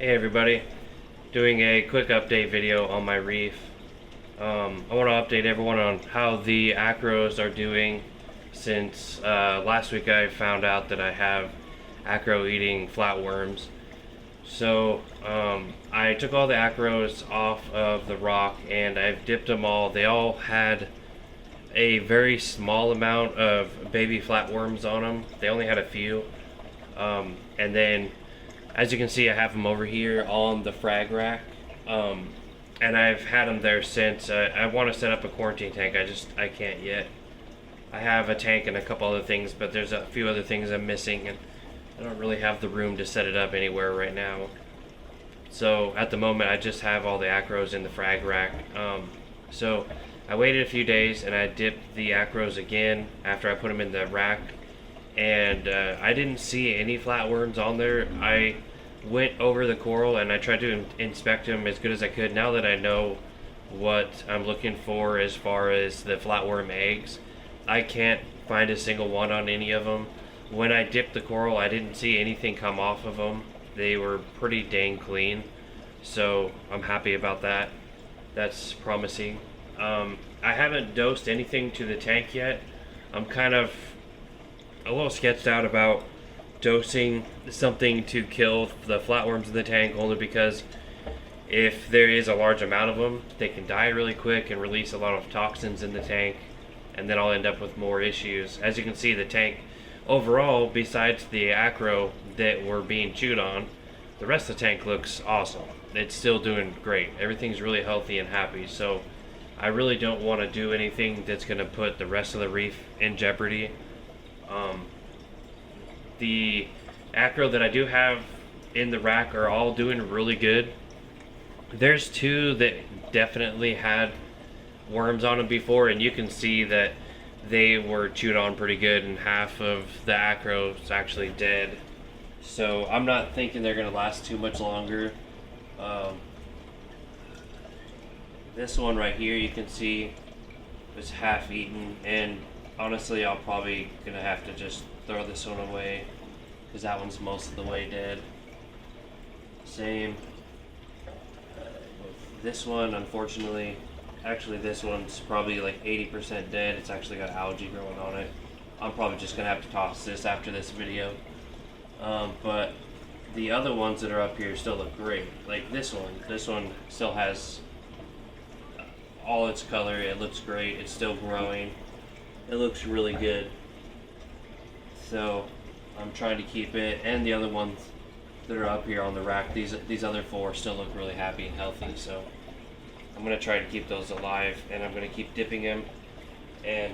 Hey everybody, doing a quick update video on my reef. I want to update everyone on how the acros are doing since last week I found out that I have acro eating flatworms. So I took all the acros off of the rock and I've dipped them all. They all had a very small amount of baby flatworms on them. They only had a few. And then as you can see, I have them over here on the frag rack, and I've had them there since. I want to set up a quarantine tank. I can't yet. I have a tank and a couple other things, but there's a few other things I'm missing, and I don't really have the room to set it up anywhere right now. So at the moment, I just have all the acros in the frag rack. So I waited a few days and I dipped the acros again after I put them in the rack, and I didn't see any flatworms on there. I went over the coral and I tried to inspect them as good as I could. Now that I know what I'm looking for as far as the flatworm eggs, I can't find a single one on any of them. When I dipped the coral, I didn't see anything come off of them. They were pretty dang clean, so I'm happy about that. That's promising. I haven't dosed anything to the tank yet. I'm kind of a little sketched out about dosing something to kill the flatworms in the tank, only because if there is a large amount of them, they can die really quick and release a lot of toxins in the tank, and then I'll end up with more issues. As you can see, the tank overall, besides the acro that were being chewed on, the rest of the tank looks awesome. It's still doing great. Everything's really healthy and happy, so I really don't want to do anything that's going to put the rest of the reef in jeopardy. The acro that I do have in the rack are all doing really good. There's two that definitely had worms on them before, and you can see that they were chewed on pretty good, and half of the acro is actually dead. So I'm not thinking they're going to last too much longer. This one right here, you can see, was half eaten, and honestly, I'm probably gonna have to just throw this one away because that one's most of the way dead. Same with this one, unfortunately. Actually, this one's probably like 80% dead. It's actually got algae growing on it. I'm probably just gonna have to toss this after this video. But the other ones that are up here still look great. Like this one still has all its color. It looks great. It's still growing. It looks really good. So I'm trying to keep it, and the other ones that are up here on the rack, these other four still look really happy and healthy. So I'm gonna try to keep those alive, and I'm gonna keep dipping them, and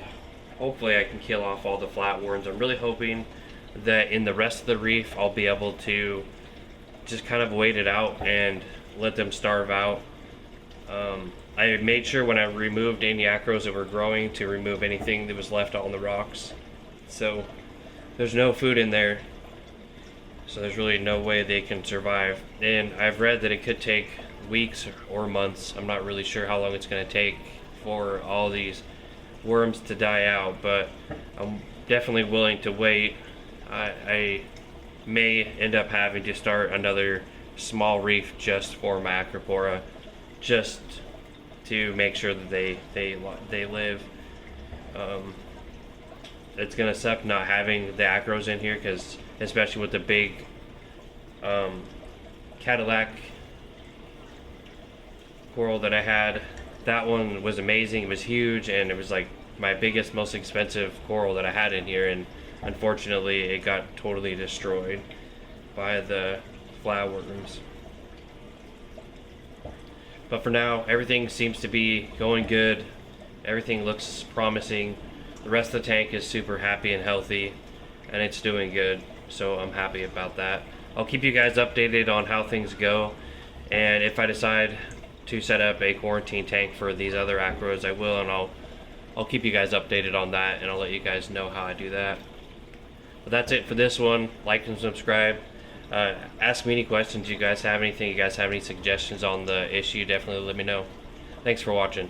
hopefully I can kill off all the flatworms. I'm really hoping that in the rest of the reef I'll be able to just kind of wait it out and let them starve out. I made sure when I removed any acros that were growing to remove anything that was left on the rocks. So there's no food in there, so there's really no way they can survive. And I've read that it could take weeks or months. I'm not really sure how long it's going to take for all these worms to die out, but I'm definitely willing to wait. I may end up having to start another small reef just for my acropora, just to make sure that they live. It's gonna suck not having the acros in here, because especially with the big Cadillac coral that I had, that one was amazing. It was huge, and it was like my biggest, most expensive coral that I had in here, and unfortunately it got totally destroyed by the flatworms. But for now, everything seems to be going good. Everything looks promising. The rest of the tank is super happy and healthy, and it's doing good, so I'm happy about that. I'll keep you guys updated on how things go, and if I decide to set up a quarantine tank for these other acros, I will, and I'll keep you guys updated on that, and I'll let you guys know how I do that. But that's it for this one. Like and subscribe. Ask me any questions you guys have, anything you guys have any suggestions on the issue, definitely let me know. Thanks for watching.